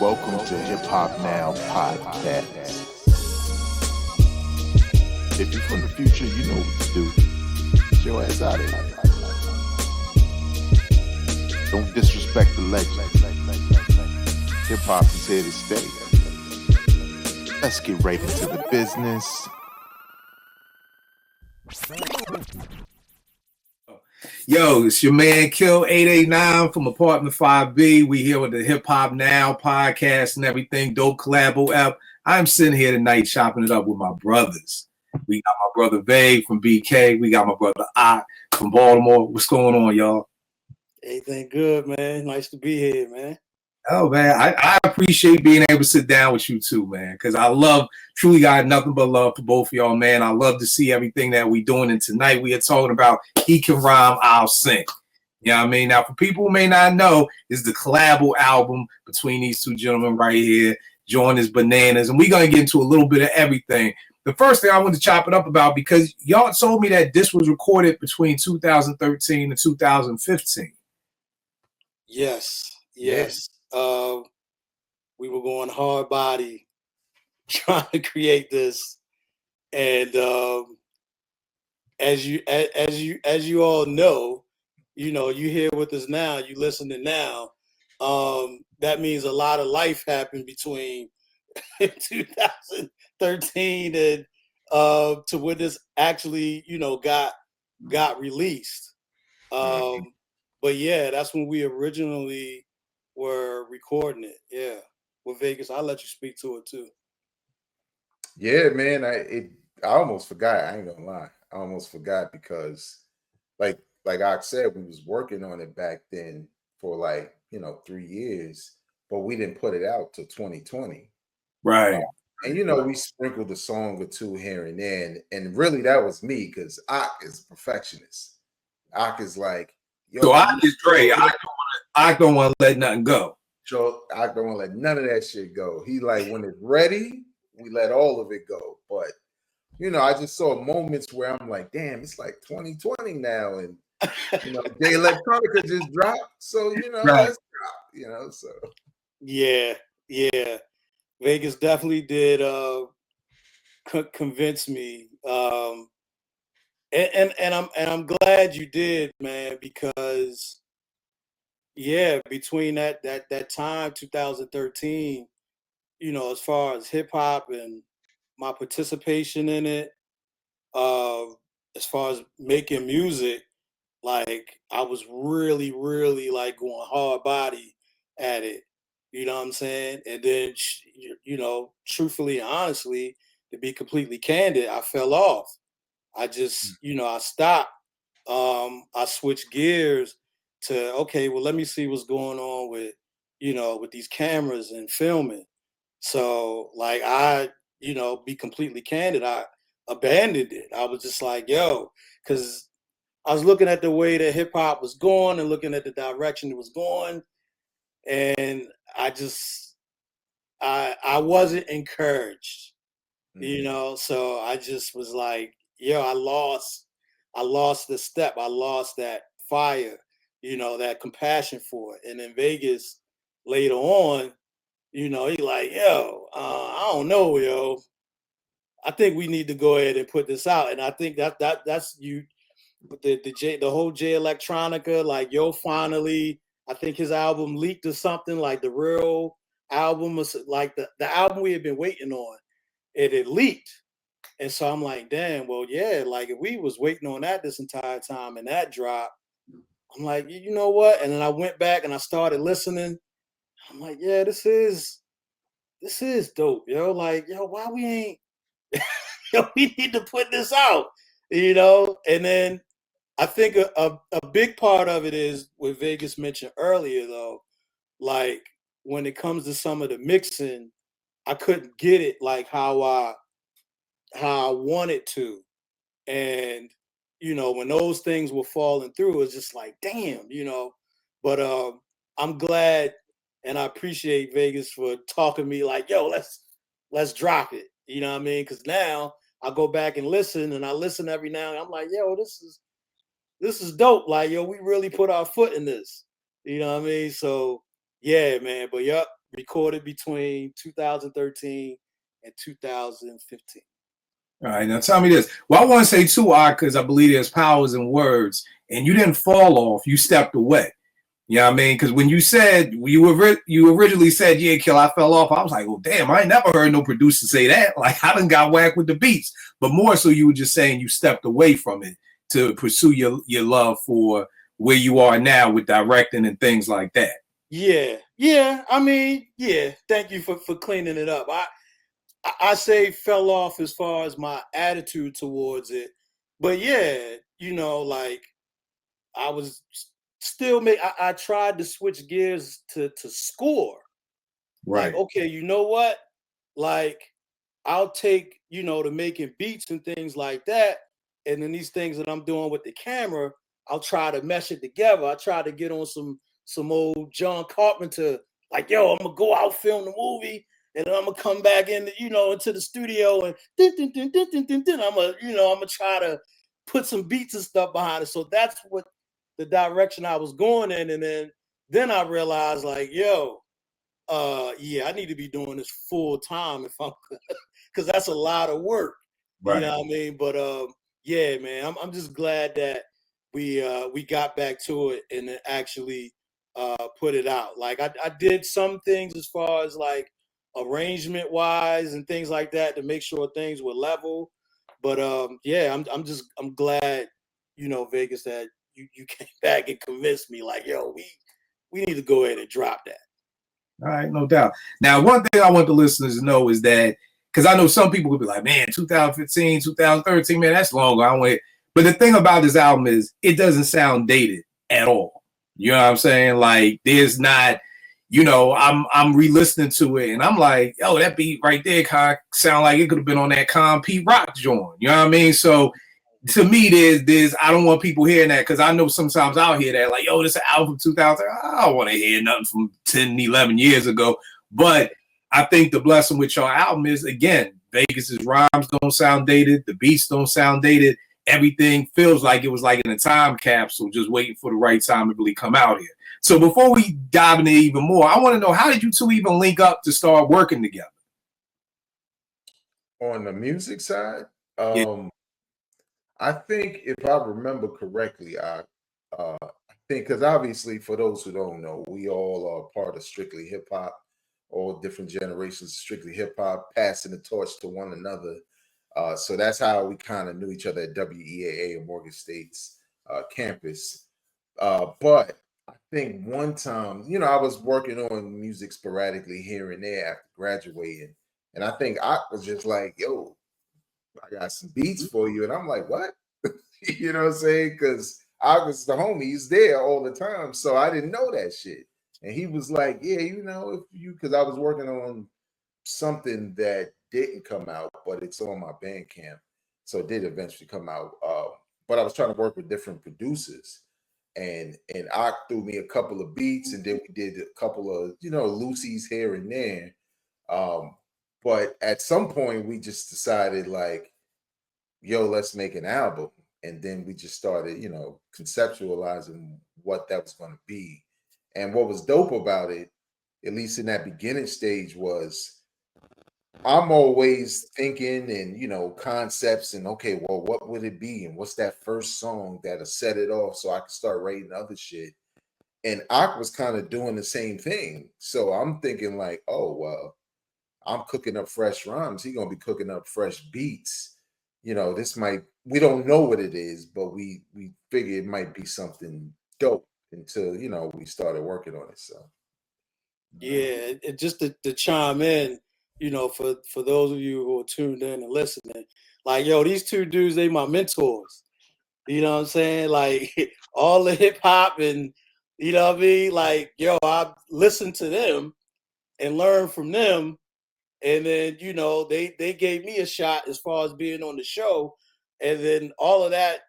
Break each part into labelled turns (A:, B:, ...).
A: Welcome to Hip Hop Now Podcast. If you're from the future, you know what to do. Get your ass out of here. Don't disrespect the legend. Hip hop is here to stay. Let's get right into the business.
B: Yo, it's your man Kil 889 from Apartment 5B. We here with the Hip Hop Now podcast and everything. Dope collabo app. I'm sitting here tonight chopping it up with my brothers. We got my brother Vague from BK. We got my brother Apt from Baltimore. What's going on, y'all?
C: Everything good, man. Nice to be here, man.
B: Oh, man, I appreciate being able to sit down with you too, man, because truly got nothing but love for both of y'all, man. I love to see everything that we doing, and tonight we are talking about He Can Rhyme, I'll Sing. You know what I mean? Now, for people who may not know, it's the collabo album between these two gentlemen right here. Join is bananas, and we're going to get into a little bit of everything. The first thing I want to chop it up about, because y'all told me that this was recorded between 2013 and 2015.
C: Yes. We were going hard body trying to create this, and as you all know, you here with us now, you listening now. That means a lot of life happened between 2013 and to when this actually got released. But yeah, that's when we originally were recording it. Yeah, with Vegas. I'll let you speak to it too.
D: Yeah, man. I almost forgot. I ain't gonna lie. I almost forgot because, like I said, we was working on it back then for 3 years, but we didn't put it out till 2020.
B: Right.
D: And we sprinkled a song or two here and there, and really that was me because Ak is a perfectionist. Ak is like, yo,
B: so Ak is Dre. I don't want to let nothing go.
D: So I don't want to let none of that shit go. He like, when it's ready, we let all of it go. But I just saw moments where I'm like, damn, it's like 2020 now, and Day Electronica just dropped. So
B: right.
D: Let's drop. So
C: yeah. Vegas definitely did convince me. And I'm glad you did, man, because between that time, 2013, as far as hip hop and my participation in it, as far as making music, like I was really, really like going hard body at it. You know what I'm saying? And then, truthfully, honestly, to be completely candid, I fell off. I just, I stopped. I switched gears to, okay, well, let me see what's going on with, with these cameras and filming. So like be completely candid, I abandoned it. I was just like, because I was looking at the way that hip hop was going and looking at the direction it was going. And I wasn't encouraged, so I just was like, I lost the step. I lost that fire, that compassion for it. And in Vegas later on, he like, I don't know, I think we need to go ahead and put this out. And I think that's you, the whole J Electronica, like, finally, I think his album leaked or something, like the real album was like the album we had been waiting on. It had leaked. And so I'm like, damn, well, yeah, like if we was waiting on that this entire time and that dropped, I'm like, you know what? And then I went back and I started listening. I'm like, yeah, this is dope, like, why we ain't, we need to put this out, And then I think a big part of it is what Vegas mentioned earlier, though, like when it comes to some of the mixing, I couldn't get it like how I wanted to. And, when those things were falling through, it's just like, damn, but I'm glad and I appreciate Vegas for talking to me like, let's drop it. You know what I mean? Because now I go back and listen, and I listen every now and I'm like, this is dope. Like, we really put our foot in this. You know what I mean? So yeah, man. But recorded between 2013 and 2015.
B: All right, now tell me this. Well, I want to say too, because I believe there's powers in words, and you didn't fall off. You stepped away. You know what I mean? Because when you said you originally said, "Yeah, Kil, I fell off," I was like, "Well, damn, I ain't never heard no producer say that." Like, I done got whacked with the beats. But more so, you were just saying you stepped away from it to pursue your love for where you are now with directing and things like that.
C: Yeah. I mean, yeah. Thank you for cleaning it up. I say fell off as far as my attitude towards it, but yeah, like I was still I tried to switch gears to score.
B: Right.
C: Like, okay, you know what? Like, I'll take, to making beats and things like that. And then these things that I'm doing with the camera, I'll try to mesh it together. I try to get on some old John Carpenter, like, yo, I'm gonna go out, film the movie, and then I'm gonna come back in, into the studio and I'm gonna try to put some beats and stuff behind it. So that's what the direction I was going in. And then I realized, like, yo, yeah, I need to be doing this full time if I'm, because that's a lot of work.
B: Right.
C: You know what I mean? But yeah, man, I'm just glad that we got back to it and then actually put it out. Like I did some things as far as like arrangement wise and things like that to make sure things were level. But yeah, I'm glad, Vegas, that you came back and convinced me, like, yo, we need to go ahead and drop that.
B: All right, no doubt. Now, one thing I want the listeners to know is that, because I know some people would be like, man, 2015, 2013, man, that's longer. I went. But the thing about this album is it doesn't sound dated at all. You know what I'm saying? Like, there's not, I'm re-listening to it and I'm like, yo, that beat right there kind of sound like it could have been on that Pete Rock joint. You know what I mean? So to me, there's I don't want people hearing that, because I know sometimes I'll hear that, like, yo, this is an album from 2000. I don't want to hear nothing from 10, 11 years ago. But I think the blessing with your album is, again, Vegas's rhymes don't sound dated. The beats don't sound dated. Everything feels like it was like in a time capsule, just waiting for the right time to really come out here. So before we dive into even more, I want to know, how did you two even link up to start working together?
D: On the music side,
B: Yeah.
D: I think if I remember correctly, I think, because obviously for those who don't know, we all are part of Strictly Hip Hop, all different generations of Strictly Hip Hop, passing the torch to one another. So that's how we kind of knew each other at WEAA and Morgan State's campus. But I think one time, I was working on music sporadically here and there after graduating. And I think I was just like, yo, I got some beats for you. And I'm like, what? You know what I'm saying? Because I was the homie, he's there all the time. So I didn't know that shit. And he was like, yeah, if you, because I was working on something that didn't come out, but it's on my Bandcamp. So it did eventually come out. But I was trying to work with different producers. And Ock threw me a couple of beats, and then we did a couple of, loosies here and there. But at some point, we just decided, like, yo, let's make an album. And then we just started, conceptualizing what that was going to be. And what was dope about it, at least in that beginning stage, was I'm always thinking and, concepts and, okay, well, what would it be? And what's that first song that'll set it off so I can start writing other shit? And Ock was kind of doing the same thing. So I'm thinking like, oh, well, I'm cooking up fresh rhymes. He's going to be cooking up fresh beats. This might, we don't know what it is, but we figure it might be something dope until, we started working on it. So.
C: Yeah, just to chime in, for those of you who are tuned in and listening, like, yo, these two dudes, they my mentors. You know what I'm saying? Like, all the hip hop and, you know what I mean? Like, yo, I listened to them and learned from them. And then, they gave me a shot as far as being on the show. And then all of that,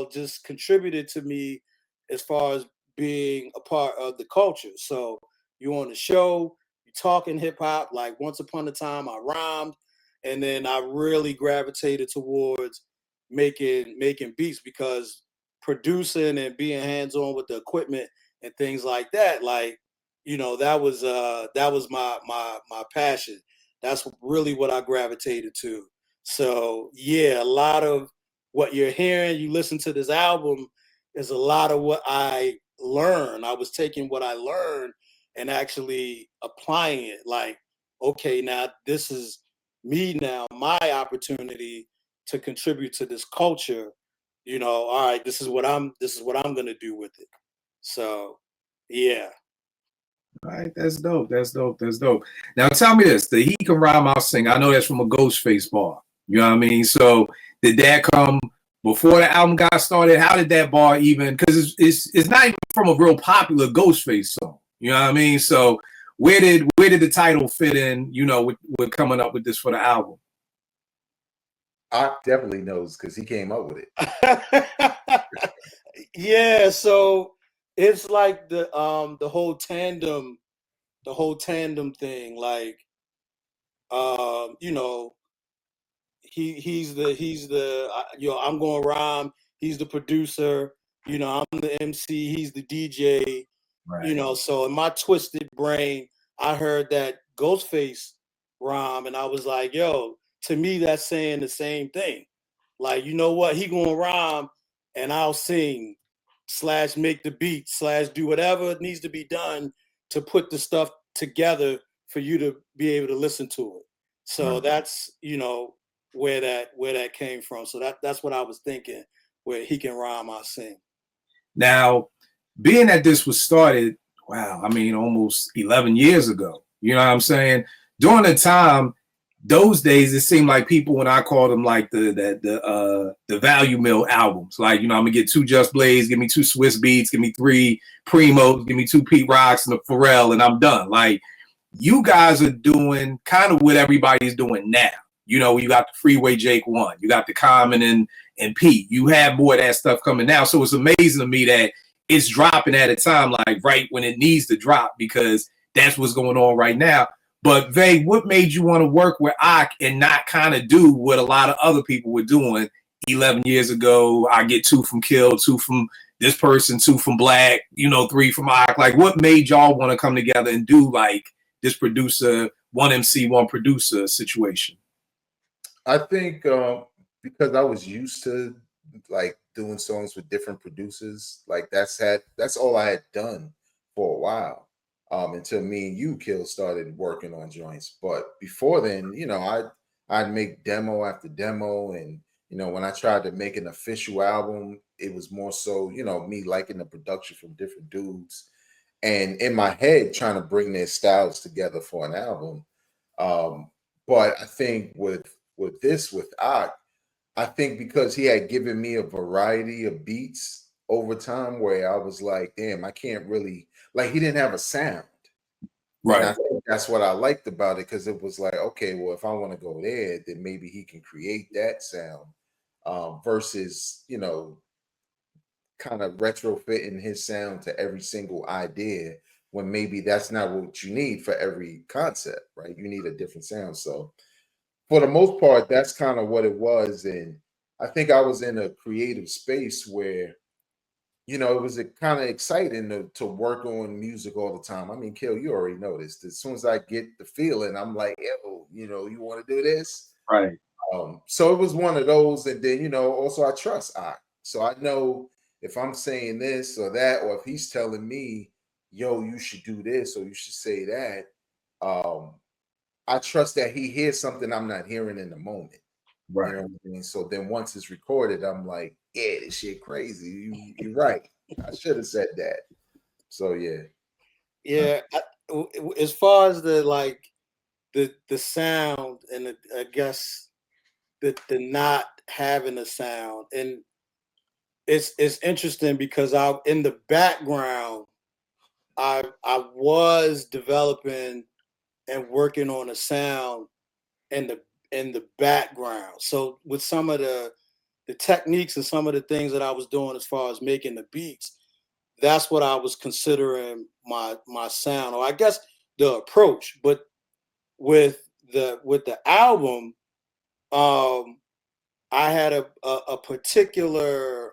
C: just contributed to me as far as being a part of the culture. So you on the show, you talking hip hop. Like, once upon a time, I rhymed, and then I really gravitated towards making beats, because producing and being hands on with the equipment and things like that, like, that was my passion. That's really what I gravitated to. So yeah, a lot of what you're hearing, you listen to this album, is a lot of what I learned. I was taking what I learned and actually applying it. Like, okay, now this is me now, my opportunity to contribute to this culture. All right, this is what I'm gonna do with it. So yeah.
B: All right, that's dope. That's dope. That's dope. Now tell me this: the He Can Rhyme, I'll Sing. I know that's from a Ghostface bar. You know what I mean? So did that come before the album got started? How did that bar even? Because it's not even from a real popular Ghostface song. You know what I mean? So where did the title fit in? With coming up with this for the album.
D: Ock definitely knows because he came up with it.
C: Yeah, so it's like the whole tandem thing. Like, you know, I'm going rhyme. He's the producer. I'm the MC. He's the DJ.
B: Right.
C: So in my twisted brain, I heard that Ghostface rhyme, and I was like, yo, to me, that's saying the same thing. Like, you know what? He gonna rhyme, and I'll sing / make the beat / do whatever needs to be done to put the stuff together for you to be able to listen to it. So
B: Right.
C: that's where that came from. So that's what I was thinking. Where he can rhyme, I'll sing.
B: Now, being that this was started, wow, I mean, almost 11 years ago. You know what I'm saying? During the time, those days, it seemed like people, when I called them like the value mill albums, like, I'm gonna get 2 Just Blaze, give me 2 Swiss Beats, give me 3 Primos, give me 2 Pete Rocks and a Pharrell, and I'm done. Like, you guys are doing kind of what everybody's doing now. You got the Freeway Jake 1, you got the Common and Pete. You have more of that stuff coming now. So it's amazing to me that it's dropping at a time like right when it needs to drop, because that's what's going on right now. But Vay, what made you want to work with Ock and not kind of do what a lot of other people were doing 11 years ago? I get 2 from Kil, 2 from this person, 2 from Black, 3 from Ock. Like, what made y'all want to come together and do like this producer, one MC, one producer situation?
D: I think because I was used to like doing songs with different producers, like that's all I had done for a while. Until me and you, Kil, started working on joints. But before then, I'd make demo after demo, and when I tried to make an official album, it was more so me liking the production from different dudes, and in my head trying to bring their styles together for an album. Um, but I think with Ock, I think because he had given me a variety of beats over time, where I was like, damn, I can't really, like, he didn't have a sound.
B: Right.
D: And I think that's what I liked about it, because it was like, okay, well, if I want to go there, then maybe he can create that sound, versus, kind of retrofitting his sound to every single idea, when maybe that's not what you need for every concept, right? You need a different sound. So for the most part, that's kind of what it was. And I think I was in a creative space where, it was kind of exciting to work on music all the time. I mean, Kil, you already noticed. As soon as I get the feeling, I'm like, yo, you want to do this?
B: Right.
D: So it was one of those. And then, also I trust Ock. So I know if I'm saying this or that, or if he's telling me, yo, you should do this or you should say that, I trust that he hears something I'm not hearing in the moment.
B: Right.
D: You know what I mean? So then once it's recorded, I'm like, yeah, this shit crazy. You're right. I should have said that. So yeah.
C: Yeah. As far as the sound and I guess the not having a sound, and it's interesting because in the background I was developing and working on a sound in the background. So with some of the techniques and some of the things that I was doing as far as making the beats, that's what I was considering my sound, or I guess the approach. But with the album, I had a particular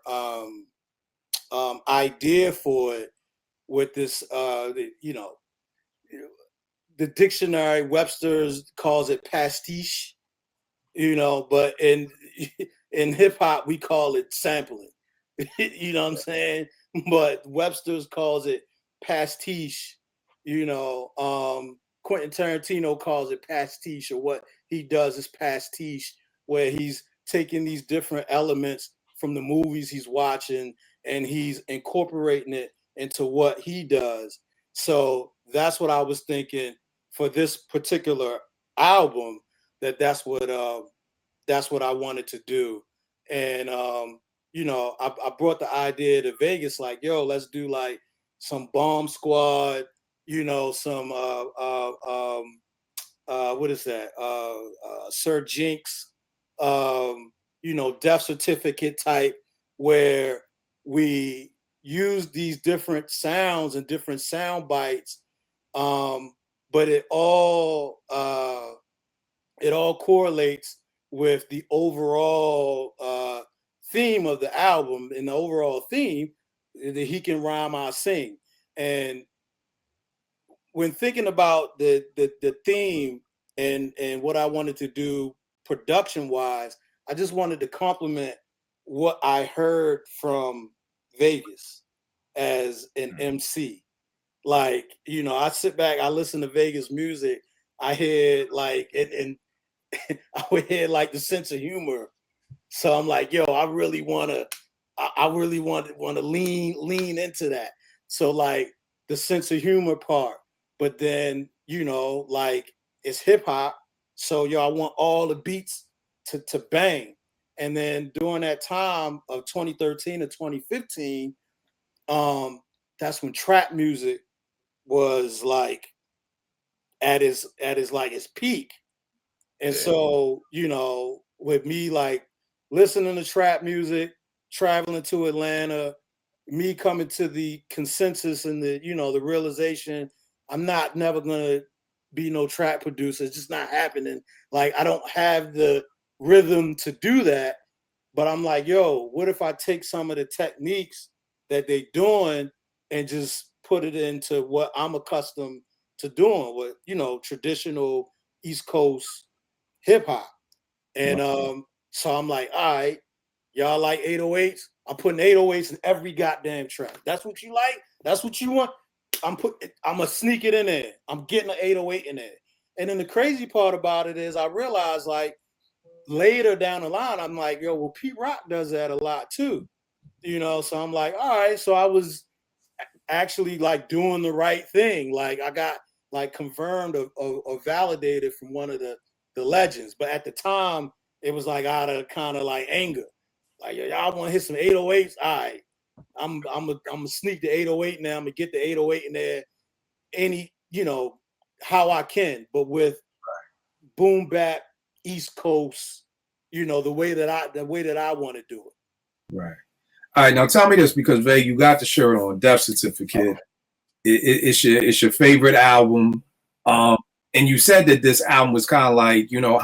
C: idea for it with this, the dictionary, Webster's calls it pastiche, you know, but in hip hop we call it sampling. You know what I'm saying? But Webster's calls it pastiche. You know, Quentin Tarantino calls it pastiche, or what he does is pastiche, where he's taking these different elements from the movies he's watching and he's incorporating it into what he does. So that's what I was thinking for this particular album. That's what I wanted to do. And you know, I brought the idea to Vegas, like, yo, let's do like some Bomb Squad, you know, some what is that? Sir Jinx, you know, Death Certificate type, where we use these different sounds and different sound bites, but it all correlates with the overall theme of the album. And the overall theme, that he can rhyme, I sing. And when thinking about the theme and what I wanted to do production wise, I just wanted to complement what I heard from Vegas as an MC. Like, you know, I sit back, I listen to Vegas music, I hear like and I would hear like the sense of humor. So I'm like, yo, I really want to lean into that. So like the sense of humor part, but then, you know, like it's hip hop. So yo, I want all the beats to bang. And then during that time of 2013 to 2015, that's when trap music was like at its peak. And so, you know, with me like listening to trap music, traveling to Atlanta, me coming to the consensus and the, you know, the realization, I'm never gonna be no trap producer. It's just not happening. Like, I don't have the rhythm to do that. But I'm like, yo, what if I take some of the techniques that they doing and just put it into what I'm accustomed to doing with, you know, traditional East Coast hip hop. And so I'm like, all right, y'all like 808s? I'm putting 808s in every goddamn track. That's what you like? That's what you want? I'm gonna sneak it in there. I'm getting an 808 in there. And then the crazy part about it is I realized like later down the line, I'm like, yo, well, Pete Rock does that a lot too. You know, so I'm like, all right. So I was actually like doing the right thing. Like I got like confirmed or validated from one of the legends. But at the time, it was like out of kind of like anger. Like, yo, y'all want to hit some 808s? All right. I'm gonna sneak the 808 now. I'm gonna get the 808 in there any, you know, how I can, but with boom bap East Coast, you know, the way that I want to do it.
B: Right. All right. Now tell me this, because Vay, you got the shirt on, Death Certificate. It's your favorite album. And you said that this album was kind of like, you know,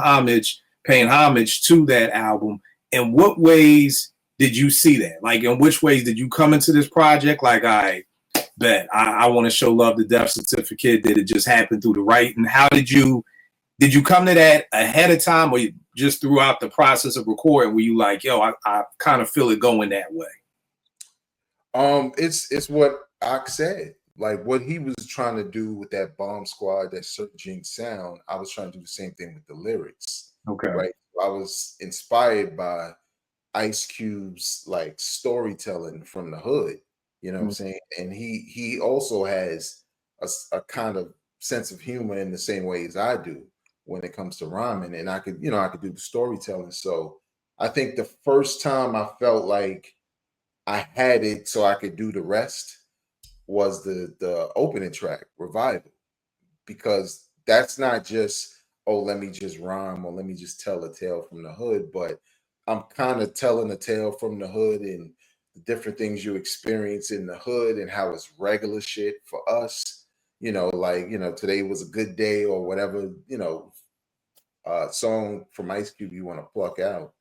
B: paying homage to that album. In what ways did you see that? Like, in which ways did you come into this project? Like, I want to show love to Death Certificate. Did it just happen through the writing? How did you come to that ahead of time, or just throughout the process of recording were you like, yo, I kind of feel it going that way?
D: It's what Ock said. Like what he was trying to do with that Bomb Squad, that searching sound, I was trying to do the same thing with the lyrics.
B: Okay.
D: Right. I was inspired by Ice Cube's like storytelling from the hood. You know what I'm saying? And he also has a kind of sense of humor in the same way as I do when it comes to rhyming. And I could do the storytelling. So I think the first time I felt like I had it so I could do the rest was the opening track, Revival, because that's not just, oh, let me just rhyme or let me just tell a tale from the hood, but I'm kind of telling a tale from the hood and the different things you experience in the hood and how it's regular shit for us. You know, like, you know, today was a good day or whatever, you know, song from Ice Cube you want to pluck out.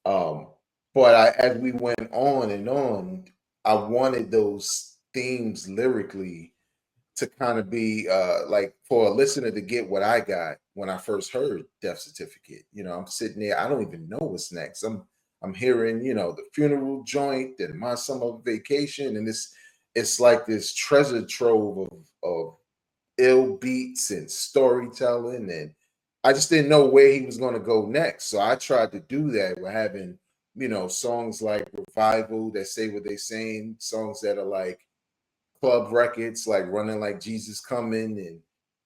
D: But as we went on and on, I wanted those themes lyrically to kind of be like for a listener to get what I got when I first heard Death Certificate. You know, I'm sitting there, I don't even know what's next. I'm hearing, you know, the funeral joint and my summer vacation, and it's like this treasure trove of ill beats and storytelling, and I just didn't know where he was going to go next. So I tried to do that. We're having, you know, songs like Revival that say what they saying, songs that are like club records, like Running Like Jesus Coming,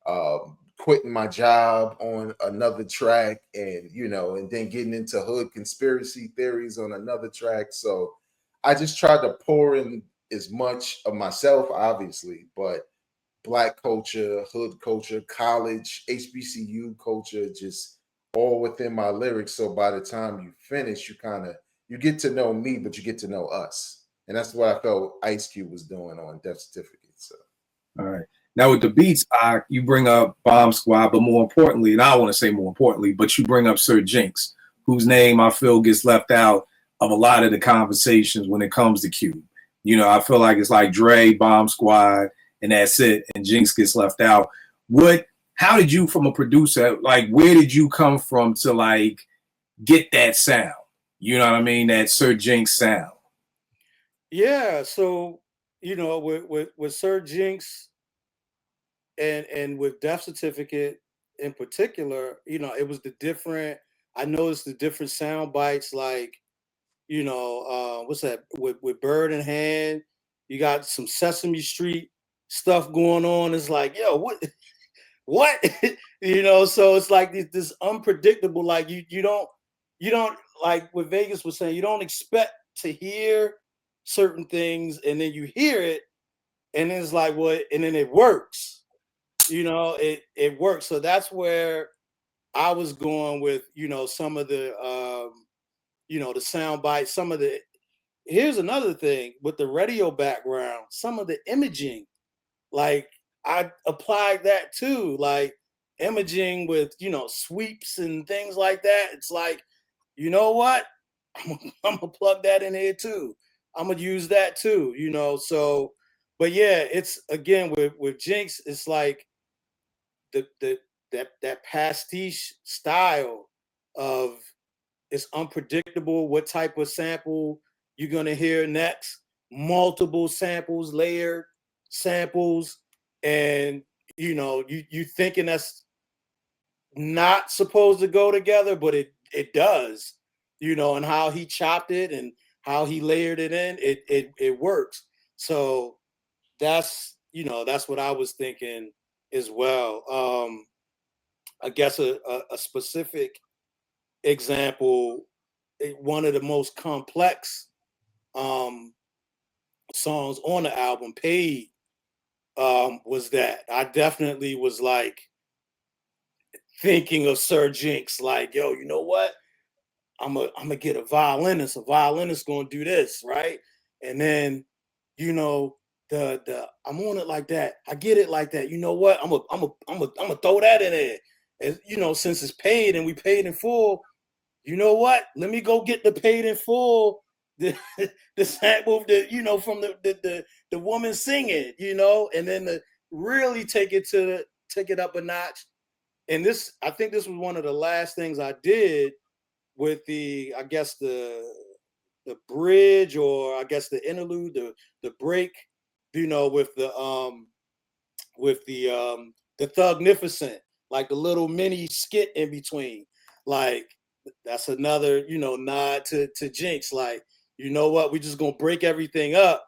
D: and Quitting My Job on another track, and you know, and then getting into Hood Conspiracy Theories on another track. So I just tried to pour in as much of myself, obviously, but Black culture, hood culture, college, HBCU culture, just all within my lyrics. So by the time you finish, you get to know me, but you get to know us. And that's what I felt Ice Cube was doing on Death Certificate. So
B: All right. Now with the beats, you bring up Bomb Squad, but more importantly, and I want to say more importantly, but you bring up Sir Jinx, whose name I feel gets left out of a lot of the conversations when it comes to Cube. You know, I feel like it's like Dre, Bomb Squad, and that's it, and Jinx gets left out. How did you, from a producer, like where did you come from to like get that sound? You know what I mean? That Sir Jinx sound.
C: Yeah, so you know, with Sir Jinx and with Death Certificate in particular, you know, it was I noticed the different sound bites, like, you know, what's that with Bird in Hand, you got some Sesame Street stuff going on. It's like, yo, what? You know, so it's like this unpredictable, like you don't, like what Vegas was saying, you don't expect to hear certain things, and then you hear it, and then it's like, what? And then it works. You know, it works. So that's where I was going with, you know, some of the you know, the sound bites, some of the here's another thing with the radio background, some of the imaging, like I applied that too, like imaging with, you know, sweeps and things like that. It's like, you know what? I'm gonna plug that in here too. I'm gonna use that too, you know. So, but yeah, it's again with Jinx, it's like the that pastiche style of it's unpredictable what type of sample you're gonna hear next. Multiple samples, layered samples, and you know, you thinking that's not supposed to go together, but it does, you know, and how he chopped it and how he layered it in, it works. So that's, you know, that's what I was thinking as well. I guess a specific example, one of the most complex songs on the album, Paid, was that I definitely was like thinking of Sir Jinx, like, yo, you know what? I'm gonna get a violinist. A violinist gonna do this, right? And then, you know, the I'm on it like that. I get it like that. You know what? I'm a throw that in there. And you know, since it's paid and we paid in full, you know what? Let me go get the paid in full, the the sample, the, you know, from the woman singing, you know, and then the really take it up a notch. And this, I think this was one of the last things I did with the, I guess the bridge, or I guess the interlude, the break, you know, with the Thugnificent, like the little mini skit in between. Like that's another, you know, nod to Jinx. Like, you know what, we just gonna break everything up,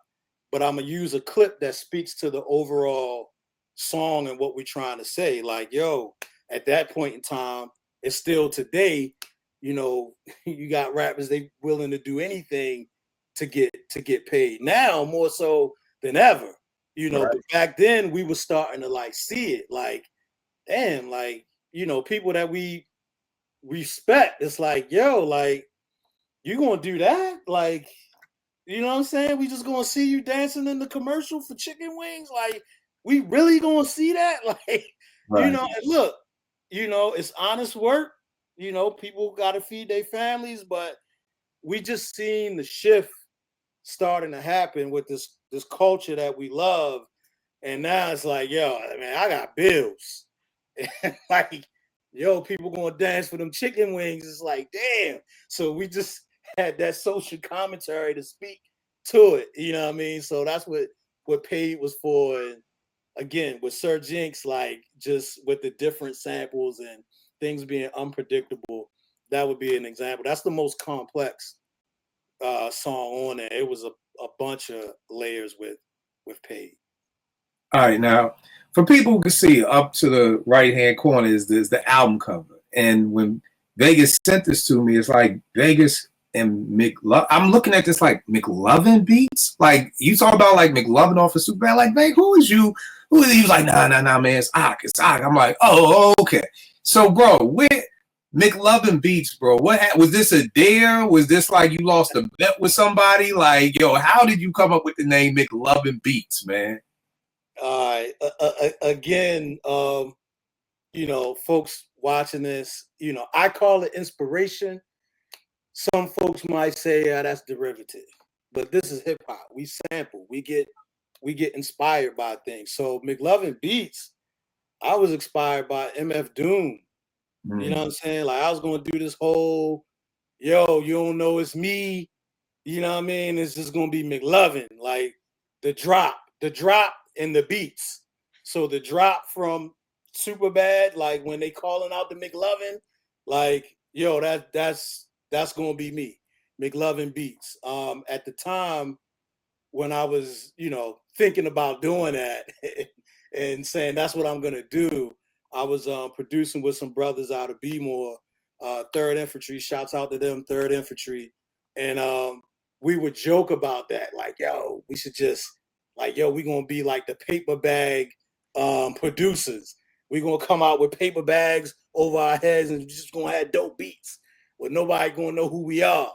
C: but I'm gonna use a clip that speaks to the overall song and what we're trying to say. Like, yo, at that point in time, it's still today, you know, you got rappers, they willing to do anything to get paid. Now more so than ever, you know,
D: right.
C: but back then we were starting to like see it, like, damn, like, you know, people that we respect, it's like, yo, like, you gonna do that? Like, you know what I'm saying? We just gonna see you dancing in the commercial for chicken wings? Like, we really gonna see that? Like, you
B: Right.
C: know, and look, you know, it's honest work. You know, people gotta feed their families, but we just seen the shift starting to happen with this culture that we love. And now it's like, yo, man, I got bills. And like, yo, people gonna dance for them chicken wings. It's like, damn. So we just had that social commentary to speak to it. You know what I mean? So that's what Paid was for. And again, with Sir Jinx, like just with the different samples and things being unpredictable, that would be an example. That's the most complex song on there. It was a bunch of layers with Paid.
B: All right, now for people who can see, up to the right hand corner is the album cover, and when Vegas sent this to me, it's like Vegas and McLovin. I'm looking at this like McLovin Beatz. Like you talk about like McLovin off of Superbad. Like, Vegas, who is you? Who is he? He was like, nah, man, it's Ock. It's Ock. I'm like, oh, okay. So, bro, where McLovin Beatz, bro? What was this a dare? Was this like you lost a bet with somebody? Like, yo, how did you come up with the name McLovin Beatz, man?
C: Again, you know, folks watching this, you know, I call it inspiration. Some folks might say, yeah, that's derivative, but this is hip hop. We sample, we get inspired by things. So McLovin Beatz, I was inspired by MF Doom. You know what I'm saying? Like I was gonna do this whole, yo, you don't know it's me. You know what I mean? It's just gonna be McLovin, like the drop and the beats. So the drop from Superbad, like when they calling out the McLovin, like yo, that's gonna be me, McLovin Beatz. At the time when I was, you know, thinking about doing that and saying that's what I'm gonna do, I was producing with some brothers out of Bmore, 3rd Infantry. Shouts out to them, 3rd Infantry, and we would joke about that, like, yo, we should just like, yo, we gonna be like the paper bag producers. We gonna come out with paper bags over our heads and just gonna have dope beats, where nobody gonna know who we are.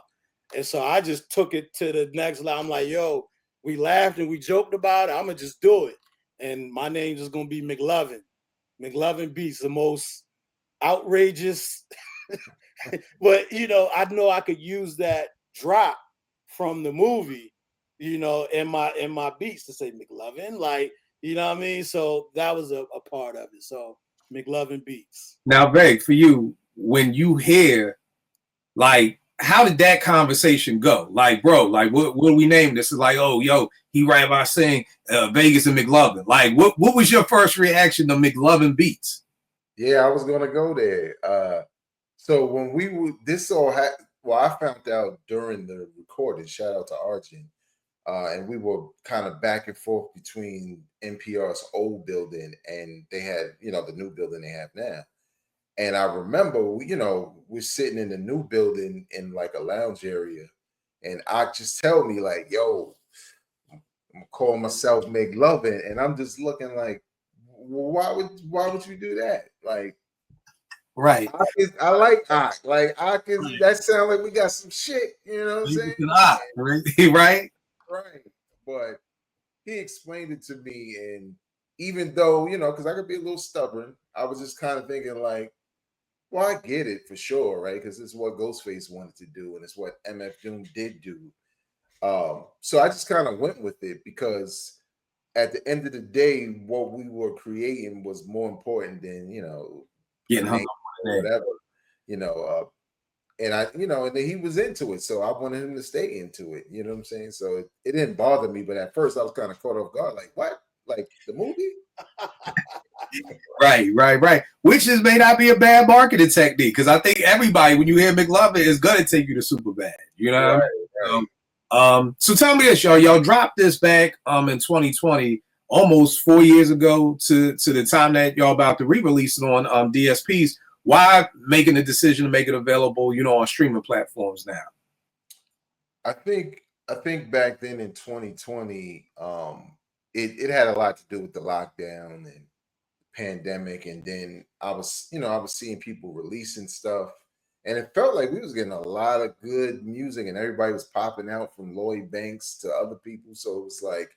C: And so I just took it to the next level. I'm like, yo, we laughed and we joked about it. I'm gonna just do it, and my name is gonna be McLovin. McLovin Beatz, the most outrageous, but you know I could use that drop from the movie, you know, in my beats to say McLovin, like, you know what I mean? So that was a part of it. So McLovin Beatz.
B: Now, Veg, for you, when you hear, like, how did that conversation go? Like, bro, like, what do we name this? Is like, oh, yo, he right about saying Vegas and McLovin. Like, what was your first reaction to McLovin Beatz?
D: Yeah, I was gonna go there. So when we would, this all had, well, I found out during the recording. Shout out to Arjun. And we were kind of back and forth between NPR's old building and they had, you know, the new building they have now. And I remember, we're sitting in the new building in like a lounge area, and I just tell me like, "Yo, I'm gonna call myself McLovin," and I'm just looking like, well, why would you do that? Like,
B: Right.
D: I like Ock. Like Ock is that sound like we got some shit. You know what I'm saying?
B: Right.
D: Right. But he explained it to me, and even though, because I could be a little stubborn, I was just kind of thinking like, well, I get it for sure, right? Because it's what Ghostface wanted to do, and it's what MF Doom did do. So I just kind of went with it because at the end of the day, what we were creating was more important than,
B: getting hung up
D: or whatever, and and then he was into it, so I wanted him to stay into it. You know what I'm saying? So it didn't bother me, but at first I was kind of caught off guard, like, what? Like the movie?
B: Right. Which may not be a bad marketing technique, because I think everybody, when you hear McLovin, is gonna take you to Superbad. You know? Right. So tell me this, y'all. Y'all dropped this back in 2020, almost 4 years ago to the time that y'all about to re-release it on DSPs. Why making the decision to make it available, on streaming platforms now?
D: I think back then in 2020, it had a lot to do with the lockdown and pandemic, and then I was seeing people releasing stuff, and it felt like we was getting a lot of good music, and everybody was popping out from Lloyd Banks to other people. So it was like,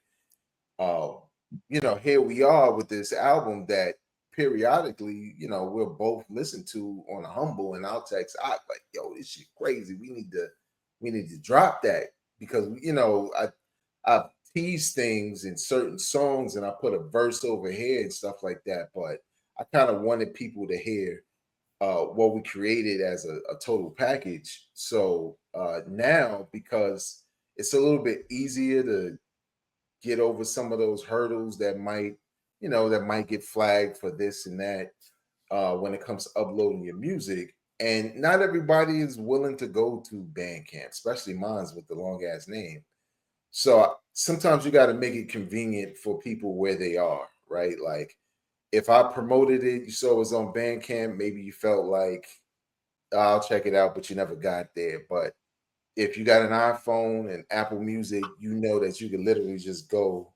D: here we are with this album that periodically, we'll both listen to on a humble, and I'll text out like, yo, this shit crazy. We need to drop that because I've tease things in certain songs and I put a verse over here and stuff like that. But I kind of wanted people to hear what we created as a total package. So now, because it's a little bit easier to get over some of those hurdles that might, that might get flagged for this and that when it comes to uploading your music. And not everybody is willing to go to Bandcamp, especially mine's with the long ass name. So sometimes you got to make it convenient for people where they are, right? Like if I promoted it, you saw it was on Bandcamp, maybe you felt like, I'll check it out, but you never got there. But if you got an iPhone and Apple Music, you know that you can literally just go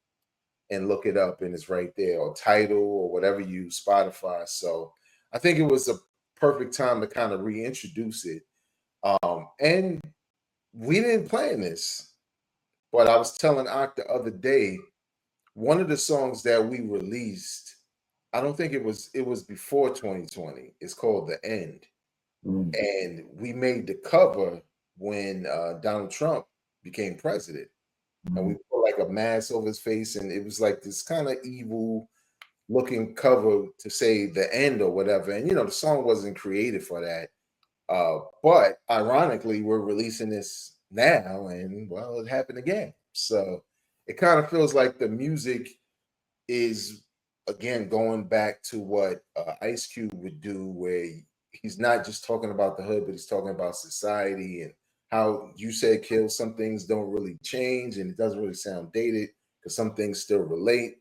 D: and look it up and it's right there, or Tidal or whatever you use, Spotify. So I think it was a perfect time to kind of reintroduce it. And we didn't plan this, but I was telling Ak the other day, one of the songs that we released, I don't think it was before 2020. It's called The End. And we made the cover when Donald Trump became president. And we put like a mask over his face, and it was like this kind of evil looking cover to say the end or whatever. And the song wasn't created for that. But ironically, we're releasing this now, and well, it happened again. So it kind of feels like the music is again going back to what Ice Cube would do, where he's not just talking about the hood, but he's talking about society and how you said, Kil, some things don't really change and it doesn't really sound dated because some things still relate.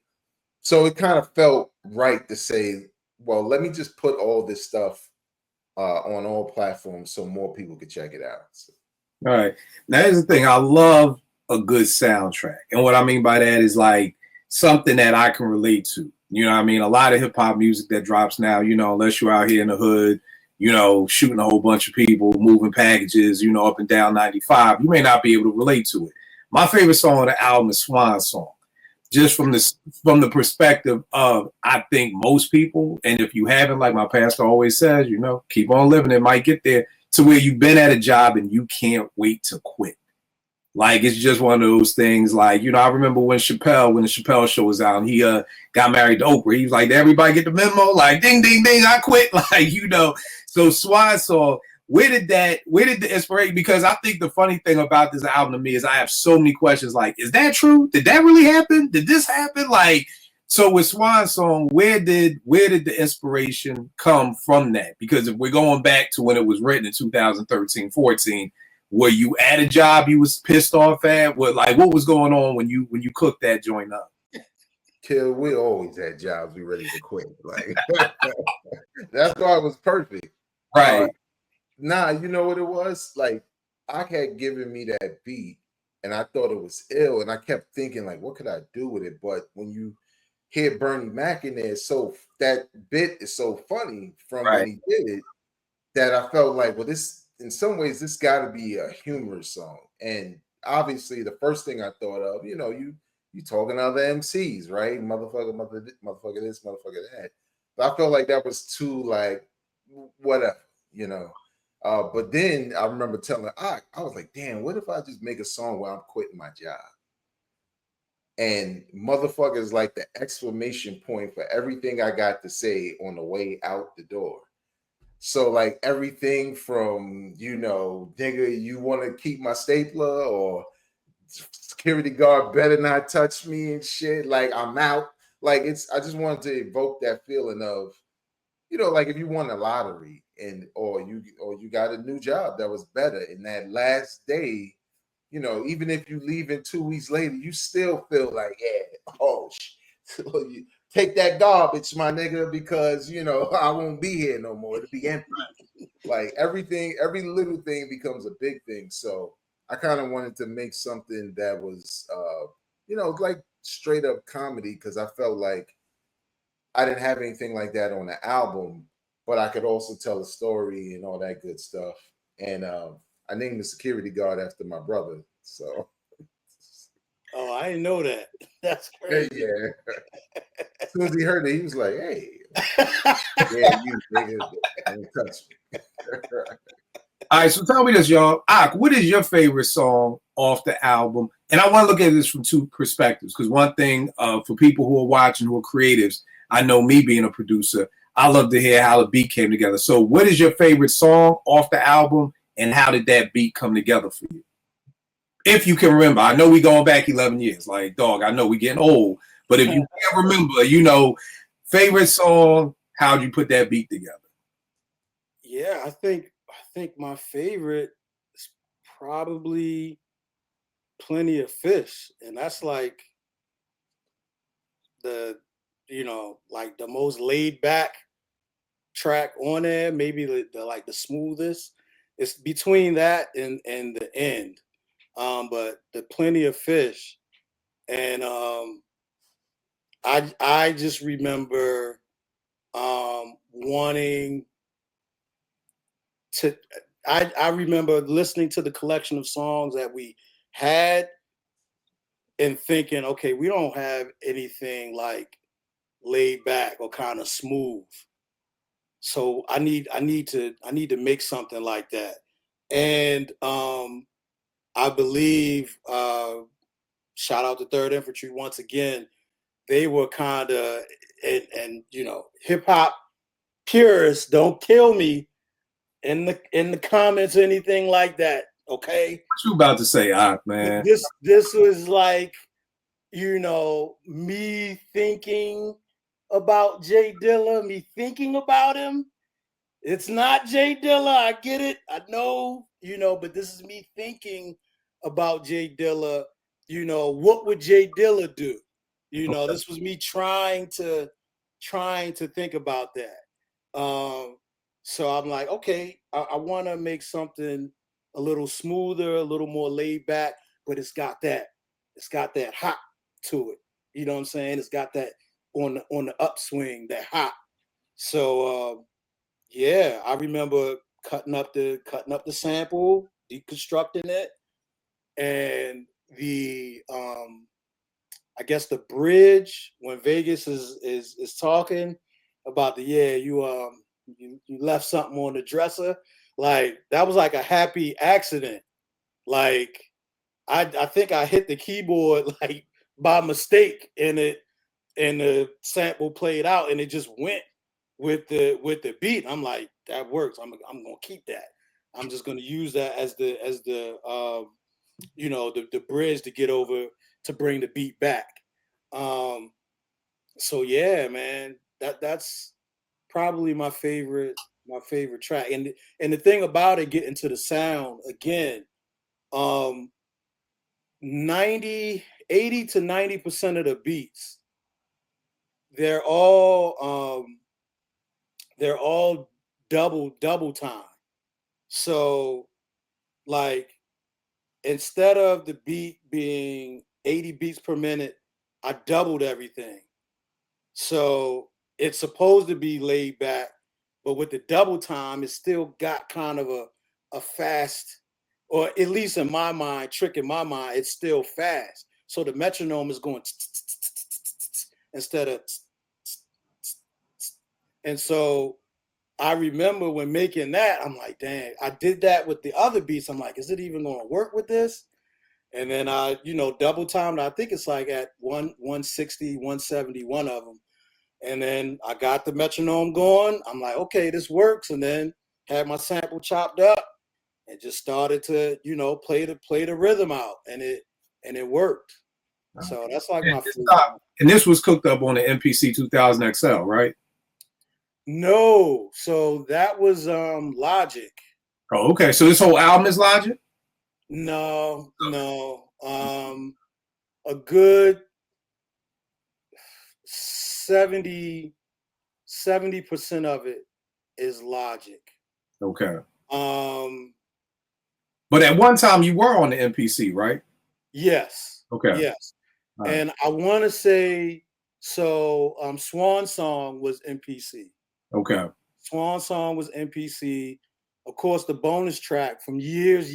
D: So it kind of felt right to say, well, let me just put all this stuff on all platforms so more people could check it out. So.
B: All right. Now, here's the thing. I love a good soundtrack. And what I mean by that is like something that I can relate to. You know what I mean? A lot of hip hop music that drops now, unless you're out here in the hood, shooting a whole bunch of people, moving packages, up and down 95, you may not be able to relate to it. My favorite song on the album is Swan Song. Just from the perspective of, I think most people, and if you haven't, like my pastor always says, keep on living, it might get there to where you've been at a job and you can't wait to quit. Like, it's just one of those things. Like, I remember when the Chappelle show was out, and he got married to Oprah. He was like, did everybody get the memo? Like, ding, ding, ding, I quit. Like, So Swan Song, where did the inspiration? Because I think the funny thing about this album to me is I have so many questions. Like, is that true? Did that really happen? Did this happen? Like, so with Swan Song, where did the inspiration come from that? Because if we're going back to when it was written in 2013, 14, were you at a job you was pissed off at? What was going on when you cooked that joint up?
D: Kil, we always had jobs we ready to quit. Like that's why it was perfect.
B: Right.
D: You know what it was? Like, I had given me that beat and I thought it was ill. And I kept thinking, like, what could I do with it? But when you hear Bernie Mac in there, so that bit is so funny from when he did it that I felt like, well, this, in some ways, this got to be a humorous song. And obviously, the first thing I thought of, you talking to other MCs, right? Motherfucker this, motherfucker that. But I felt like that was too, like, whatever, But then I remember telling I was like, damn, what if I just make a song where I'm quitting my job? And motherfucker is like the exclamation point for everything I got to say on the way out the door. So like everything from, nigga, you want to keep my stapler, or security guard better not touch me and shit. Like, I'm out. Like, I just wanted to evoke that feeling of, like if you won a lottery or you got a new job that was better, in that last day, even if you leave in 2 weeks later, you still feel like, yeah, oh shit. You take that garbage, my nigga, because I won't be here no more. It'll be empty. Like every little thing becomes a big thing. So I kind of wanted to make something that was like straight up comedy, because I felt like I didn't have anything like that on the album, but I could also tell a story and all that good stuff. And I named the security guard after my brother. So.
C: Oh, I didn't know that. That's crazy.
D: Yeah. As soon as he heard it, he was like, hey. Yeah, you nigga, don't touch me.
B: All right, so tell me this, y'all. Ak, what is your favorite song off the album? And I want to look at this from two perspectives, because one thing for people who are watching, who are creatives, I know me being a producer, I love to hear how the beat came together. So what is your favorite song off the album, and how did that beat come together for you? If you can remember. I know we going back 11 years. Like, dog, I know we getting old. But if you can't remember, favorite song, how'd you put that beat together?
C: Yeah, I think my favorite is probably Plenty of Fish. And that's like the like the most laid back track on there, maybe the smoothest. It's between that and the end. But the Plenty of Fish. And I just remember wanting to I remember listening to the collection of songs that we had and thinking, okay, we don't have anything like laid back or kind of smooth. So I need to make something like that. And I believe shout out to Third Infantry once again. They were kind of and hip hop purists, don't kill me in the comments or anything like that. Okay.
B: What you about to say, Ak, man?
C: This was like, me thinking about Jay Dilla, me thinking about him. It's not Jay Dilla. I get it. I know, but this is me thinking about Jay Dilla. What would Jay Dilla do? This was me trying to think about that. So I'm like, okay, I want to make something a little smoother, a little more laid back, but it's got that hop to it. You know what I'm saying? It's got that on the upswing, that hop. So yeah, I remember cutting up the sample, deconstructing it, and the I guess the bridge when Vegas is talking about you left something on the dresser. Like that was like a happy accident. Like I think I hit the keyboard like by mistake and the sample played out and it just went with the beat. I'm like, that works. I'm gonna keep that. I'm just gonna use that as the the bridge to get over to bring the beat back. So yeah, man, that's probably my favorite track. And the thing about it, getting to the sound again, 80 to 90% of the beats, they're all double time. So like instead of the beat being 80 beats per minute, I doubled everything. So it's supposed to be laid back, but with the double time, it's still got kind of a fast, or at least in my mind, trick in my mind, it's still fast. So the metronome is going instead of, and so I remember when making that, I'm like, dang, I did that with the other beats. I'm like, is it even going to work with this? And then I, double timed. I think it's like at 160, 170, one of them. And then I got the metronome going. I'm like, okay, this works. And then had my sample chopped up and just started to, play the rhythm out, and it worked. So that's like my favorite.
B: And this was cooked up on the MPC 2000 XL, right?
C: No, so that was Logic.
B: Oh, okay. So this whole album is Logic?
C: No. A good 70% of it is Logic.
B: Okay. But at one time you were on the MPC, right?
C: Yes.
B: Okay.
C: Yes.
B: Right.
C: And I want to say, so Swan Song was MPC.
B: Okay.
C: Swan Song was MPC. Of course, the bonus track from years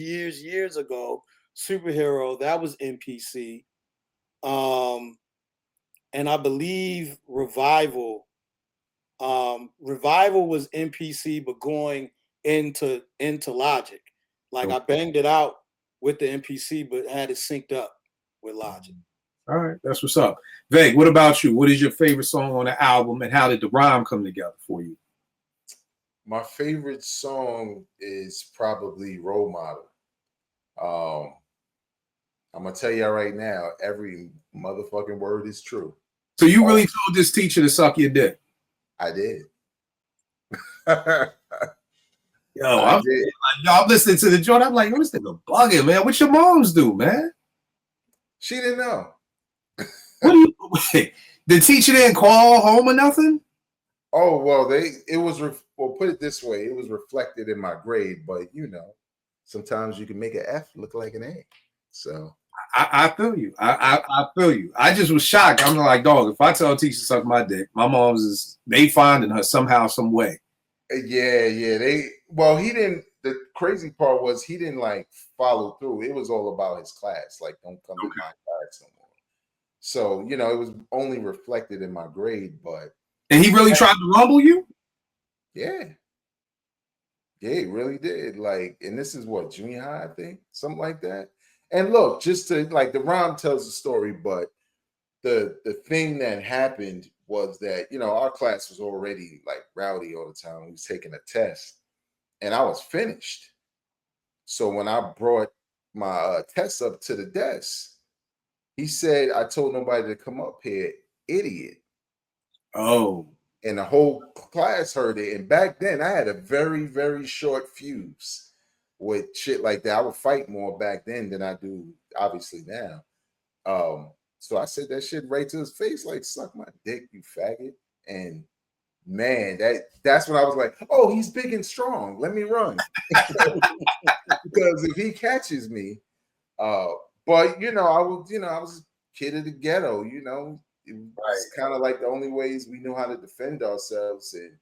C: ago, Superhero, that was MPC. And I believe Revival was MPC, but going into Logic. Like I banged it out with the MPC, but had it synced up with Logic.
B: All right, that's what's up. Veg, what about you? What is your favorite song on the album, and how did the rhyme come together for you?
D: My favorite song is probably Role Model. I'm gonna tell y'all right now, every motherfucking word is true.
B: So you really told this teacher to suck your dick?
D: I did.
B: Yo, I'm listening to the joint. I'm like, what's this bugging, man? What your moms do, man?
D: She didn't know.
B: What do you? Wait, the teacher didn't call home or nothing?
D: Oh well, put it this way, it was reflected in my grade, but you know, sometimes you can make an F look like an A. So
B: I feel you. I feel you. I just was shocked. I'm like, dog, if I tell a teacher to suck my dick, my mom's they finding her somehow, some way.
D: Yeah. He didn't. The crazy part was he didn't like follow through. It was all about his class. Like, don't come to my class no more. So, you know, it was only reflected in my grade, but.
B: And he really tried to rumble you?
D: Yeah. Yeah, he really did. Like, and this is what, junior high, I think? Something like that. And look, just to, like, the rhyme tells the story, but the thing that happened was that, you know, our class was already, like, rowdy all the time. We was taking a test, and I was finished. So when I brought my test up to the desk, he said, I told nobody to come up here, idiot.
B: Oh.
D: And the whole class heard it. And back then, I had a very, very short fuse with shit like that. I would fight more back then than I do, obviously, now. So I said that shit right to his face, like, suck my dick, you faggot. And man, that's when I was like, oh, he's big and strong. Let me run. Because if he catches me, but you know, I was a kid of the ghetto, you know. It was kind of like the only ways we knew how to defend ourselves. And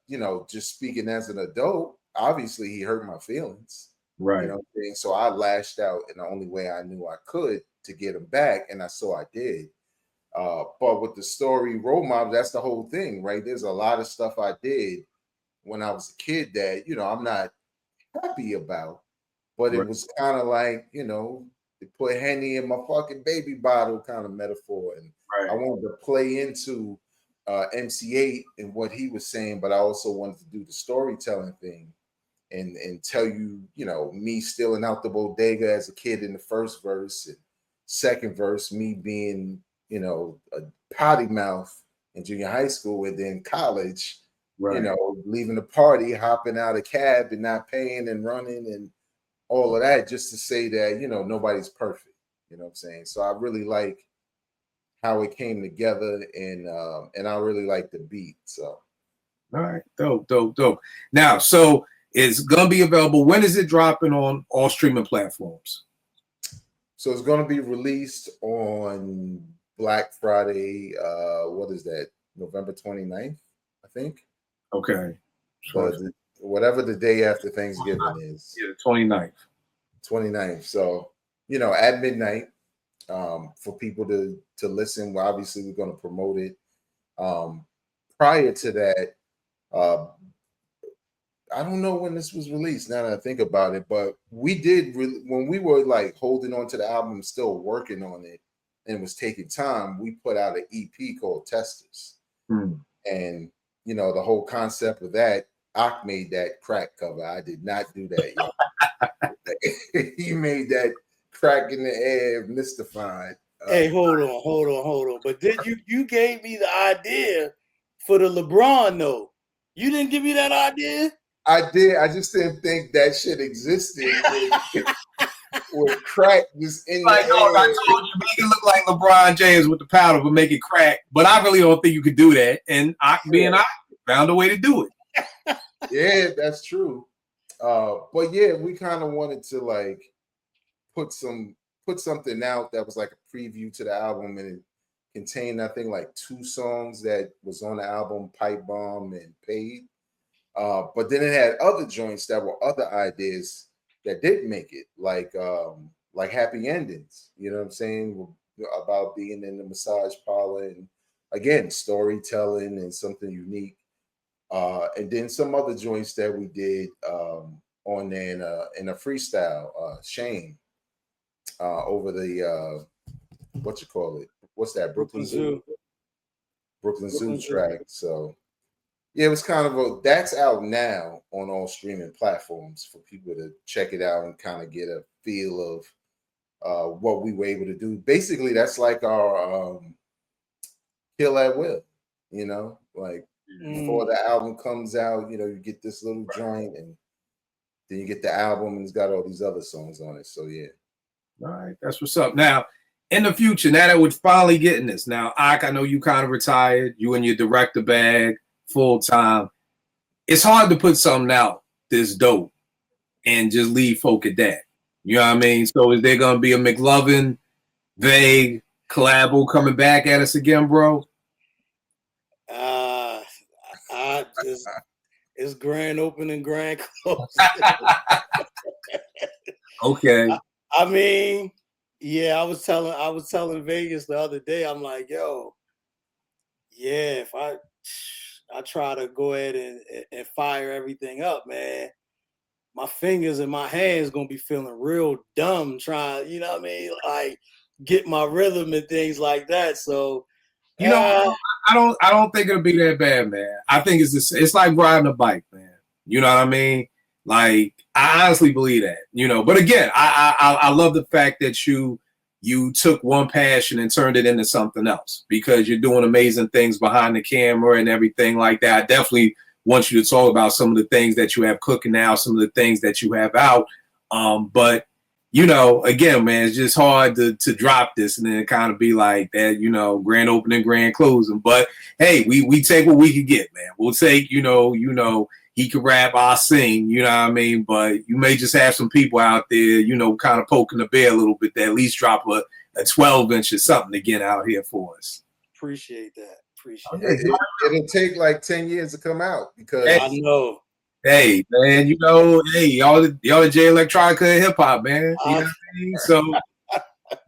D: you know, just speaking as an adult, obviously he hurt my feelings.
B: Right.
D: You know what I'm saying? So I lashed out in the only way I knew I could to get him back, and I did. But with the story Role Model, that's the whole thing, right? There's a lot of stuff I did when I was a kid that, you know, I'm not happy about, but it was kind of like, you know, they put Henny in my fucking baby bottle kind of metaphor. And I wanted to play into MC8 and what he was saying, but I also wanted to do the storytelling thing and tell you, you know, me stealing out the bodega as a kid in the first verse, and second verse, me being, you know, a potty mouth in junior high school, and then college, you know, leaving the party, hopping out a cab and not paying and running and all of that, just to say that, you know, nobody's perfect. You know what I'm saying? So I really like how it came together, and I really like the beat. So
B: all right, dope. Now, so it's gonna be available. When is it dropping on all streaming platforms?
D: So it's gonna be released on Black Friday. What is that? November 29th, I think.
B: Okay.
D: Whatever the day after Thanksgiving is.
B: Yeah, the 29th.
D: 29th. So, you know, at midnight, for people to listen. Well, obviously, we're going to promote it. Prior to that, I don't know when this was released, now that I think about it, but we did when we were like holding on to the album, still working on it, and it was taking time, we put out an EP called Testers. And, you know, the whole concept of that, Ak made that crack cover. I did not do that yet. He made that crack in the air mystified.
C: Hey, hold on. But then you gave me the idea for the LeBron note. You didn't give me that idea?
D: I did. I just didn't think that shit existed. With crack just in
B: like,
D: the
B: no,
D: air.
B: I told you, make it look like LeBron James with the powder, but make it crack. But I really don't think you could do that. And I found a way to do it.
D: Yeah, that's true. But yeah, we kind of wanted to like put something out that was like a preview to the album, and it contained, I think, like 2 songs that was on the album, Pipe Bomb and Paid. But then it had other joints that were other ideas that didn't make it, like Happy Endings, you know what I'm saying, about being in the massage parlor, and again, storytelling and something unique. And then some other joints that we did on there in a freestyle, Shane, over the what you call it? What's that? Brooklyn Zoo. Brooklyn Zoo track. So yeah, it was kind of that's out now on all streaming platforms for people to check it out and kind of get a feel of what we were able to do. Basically, that's like our Kill at Will, like before the album comes out, you get this little joint and then you get the album and it's got all these other songs on it. So yeah.
B: All right, that's what's up. Now, in the future, now that we're finally getting this, now, I know you kind of retired, you in your director bag, full time. It's hard to put something out this dope and just leave folk at that. You know what I mean? So is there going to be a McLovin Vague collabo coming back at us again, bro?
C: It's grand opening, grand close.
B: Okay.
C: I mean, yeah, I was telling Vegas the other day, I'm like, yo, yeah, if I try to go ahead and fire everything up, man, my fingers and my hands gonna be feeling real dumb trying, you know what I mean? Like get my rhythm and things like that. So
B: I don't think it'll be that bad, man. I think it's like riding a bike, man. You know what I mean? Like I honestly believe that, but again, I love the fact that you took one passion and turned it into something else because you're doing amazing things behind the camera and everything like that. I definitely want you to talk about some of the things that you have cooking now, some of the things that you have out. But again, man, it's just hard to drop this and then kind of be like that, grand opening, grand closing. But hey, we take what we can get, man. We'll take, he can rap, I'll sing, you know what I mean? But you may just have some people out there, kind of poking the bear a little bit that at least drop a 12-inch or something to get out here for us.
C: Appreciate that.
D: It'll take like 10 years to come out because
C: I know.
B: Hey, man, y'all the J Electronica hip hop, man. You know what I mean? So,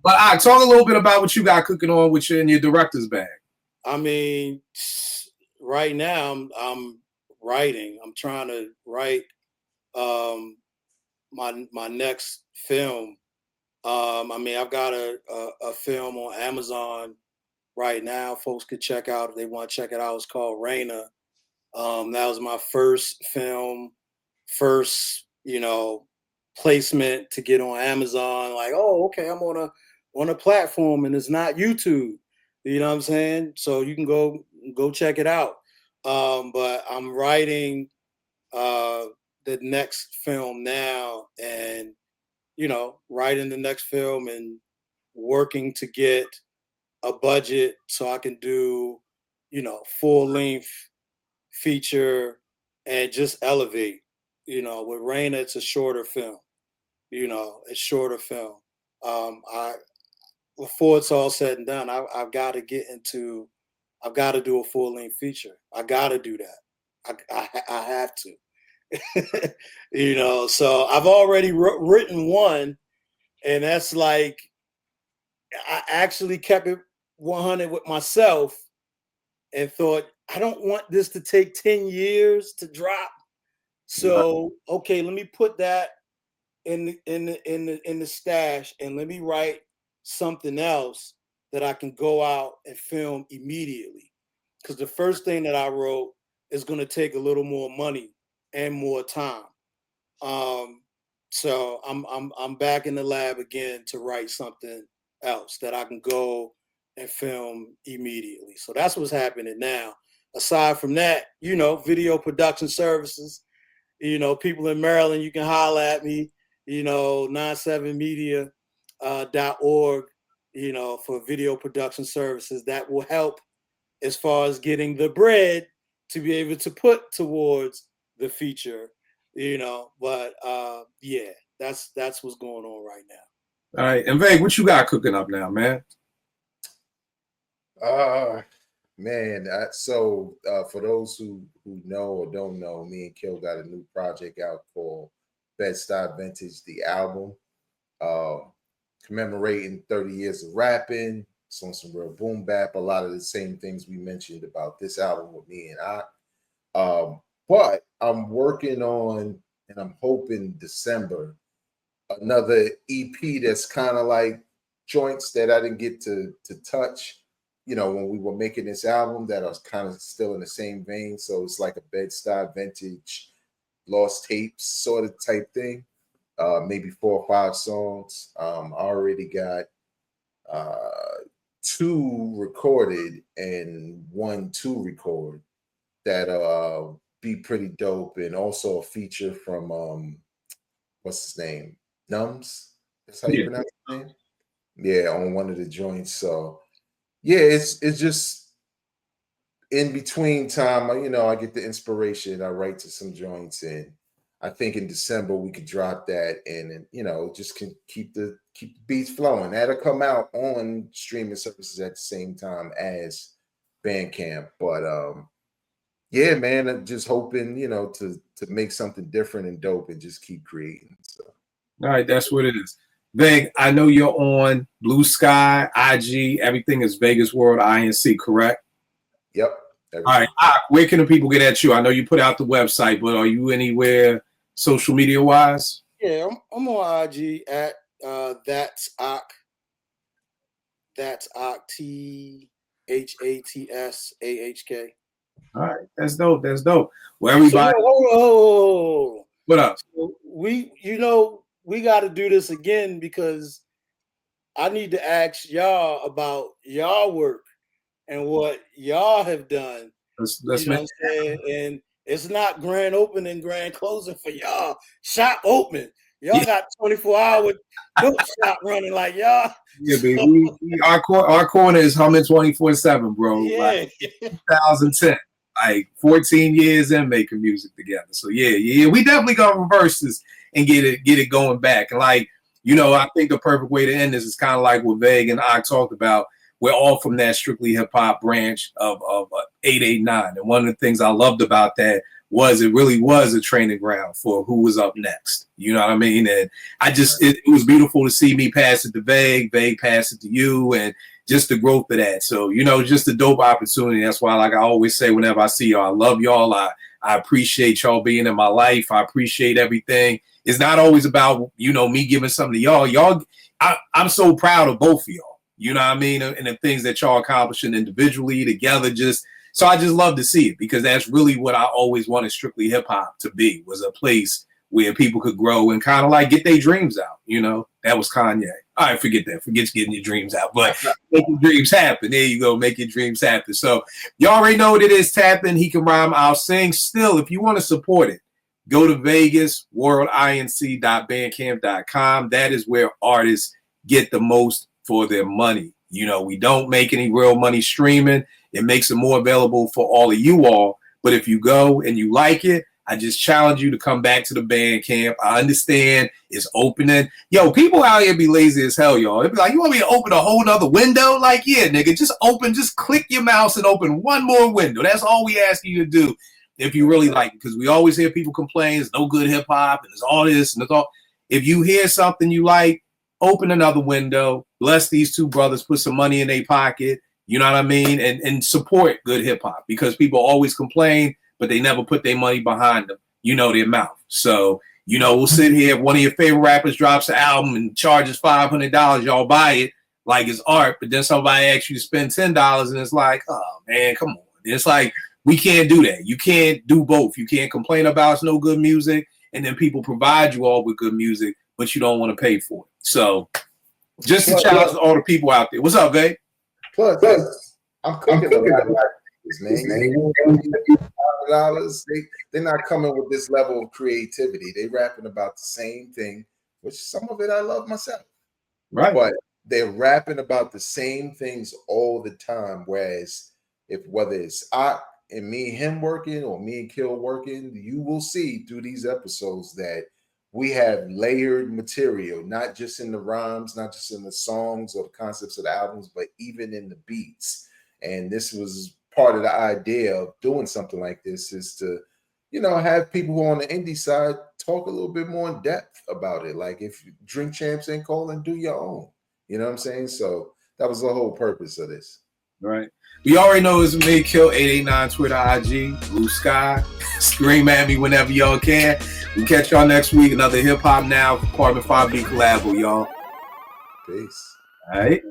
B: but I talk a little bit about what you got cooking on with you in your director's bag.
C: I mean, right now I'm writing. I'm trying to write my next film. I mean, I've got a film on Amazon right now. Folks could check out if they want to check it out. It's called Raina. That was my first film, placement to get on Amazon. Like, oh, okay, I'm on a platform and it's not YouTube. You know what I'm saying? So you can go check it out. But I'm writing the next film now, and writing the next film and working to get a budget so I can do full length feature and just elevate. With Raina, it's a shorter film. It's shorter film. Before it's all said and done, I've got to do a full length feature. I got to do that. I have to. So I've already written one, and that's like I actually kept it 100 with myself and thought, I don't want this to take 10 years to drop. So, okay, let me put that in the stash and let me write something else that I can go out and film immediately. Because the first thing that I wrote is going to take a little more money and more time. So I'm back in the lab again to write something else that I can go and film immediately. So that's what's happening now. Aside from that, video production services, people in Maryland, you can holler at me, 97media.org, for video production services. That will help as far as getting the bread to be able to put towards the feature, but yeah, that's what's going on right now.
B: All right. And Veg, what you got cooking up now, man?
D: Man, so for those who know or don't know, me and Kil got a new project out called Bed-Stuy Vintage, the album, commemorating 30 years of rapping. It's on some real boom bap, a lot of the same things we mentioned about this album with me and But I'm working on, and I'm hoping December, another EP that's kind of like joints that I didn't get to touch, when we were making this album, that I was kind of still in the same vein. So it's like a Bed-Stuy vintage lost tapes sort of type thing. Maybe 4 or 5 songs. I already got 2 recorded and 1 to record that be pretty dope, and also a feature from what's his name? Nums. That's how you pronounce his name? Yeah, on one of the joints. So yeah, it's just in between time, I get the inspiration. I write to some joints, and I think in December we could drop that, and just can keep the beats flowing. That'll come out on streaming services at the same time as Bandcamp. But yeah, man, I'm just hoping to make something different and dope, and just keep creating. So.
B: All right, that's what it is. Veg, I know you're on Blue Sky, IG, everything is Vegas World INC, correct?
D: Yep.
B: All right, where can the people get at you? I know you put out the website, but are you anywhere social media wise?
C: Yeah, I'm on IG at that's Apt. That's Apt, THATSAHK.
B: All right, that's dope. That's dope. Well, everybody,
C: so,
B: what up?
C: So we got to do this again, because I need to ask y'all about y'all work and what y'all have done.
B: Let's
C: you know what I'm saying? And it's not grand opening, grand closing for y'all. Shop open. Y'all got 24-hour dope shop running like y'all.
B: Yeah, baby. Our corner is humming 24/7, bro.
C: Yeah.
B: Like 2010. Like 14 years in making music together. So yeah. We definitely gonna reverse this and get it going back. And I think the perfect way to end this is kind of like what Veg and I talked about. We're all from that strictly hip hop branch of 889. And one of the things I loved about that was it really was a training ground for who was up next. You know what I mean? And it was beautiful to see me pass it to Veg pass it to you, and just the growth of that. So, just a dope opportunity. That's why, like I always say, whenever I see y'all, I love y'all. I appreciate y'all being in my life. I appreciate everything. It's not always about, me giving something to y'all. I'm so proud of both of y'all. You know what I mean? And the things that y'all accomplishing individually, together, so I just love to see it, because that's really what I always wanted strictly hip hop to be, was a place where people could grow and kind of like get their dreams out. That was Kanye. All right, forget that. Forget getting your dreams out, but make your dreams happen. There you go. Make your dreams happen. So you already know what it is. Tap in. He Can Rhyme. I'll sing. Still, if you want to support it, go to VegasWorldINC.bandcamp.com. That is where artists get the most for their money. We don't make any real money streaming. It makes it more available for all of you all. But if you go and you like it, I just challenge you to come back to the Bandcamp. I understand it's opening. Yo, people out here be lazy as hell, y'all. They be like, you want me to open a whole nother window? Like, yeah, nigga, just click your mouse and open one more window. That's all we ask you to do if you really like it. Because we always hear people complain, there's no good hip hop, and there's all this and there's all. If you hear something you like, open another window, bless these two brothers, put some money in their pocket, you know what I mean? And support good hip hop, because people always complain, but they never put their money behind them, their mouth. So, we'll sit here, if one of your favorite rappers drops an album and charges $500, y'all buy it like it's art, but then somebody asks you to spend $10 and it's like, oh man, come on. It's like, we can't do that. You can't do both. You can't complain about it's no good music, and then people provide you all with good music, but you don't want to pay for it. So just a challenge to all the people out there. What's up, babe?
D: Plus, I'm cooking a lot of this, man. They're not coming with this level of creativity. They rapping about the same thing, which some of it I love myself.
B: Right.
D: But they're rapping about the same things all the time. Whereas whether it's and me and him working, or me and Kil working, you will see through these episodes that we have layered material, not just in the rhymes, not just in the songs or the concepts of the albums, but even in the beats. And this was part of the idea of doing something like this, is to, have people who are on the indie side talk a little bit more in depth about it. Like, if Drink Champs ain't calling, do your own. You know what I'm saying? So that was the whole purpose of this.
B: Right. We already know it's me, Kil 889 Twitter, IG, Blue Sky. Scream at me whenever y'all can. We catch y'all next week. Another Hip Hop Now Apartment 5B collabo, y'all.
D: Peace.
B: All right.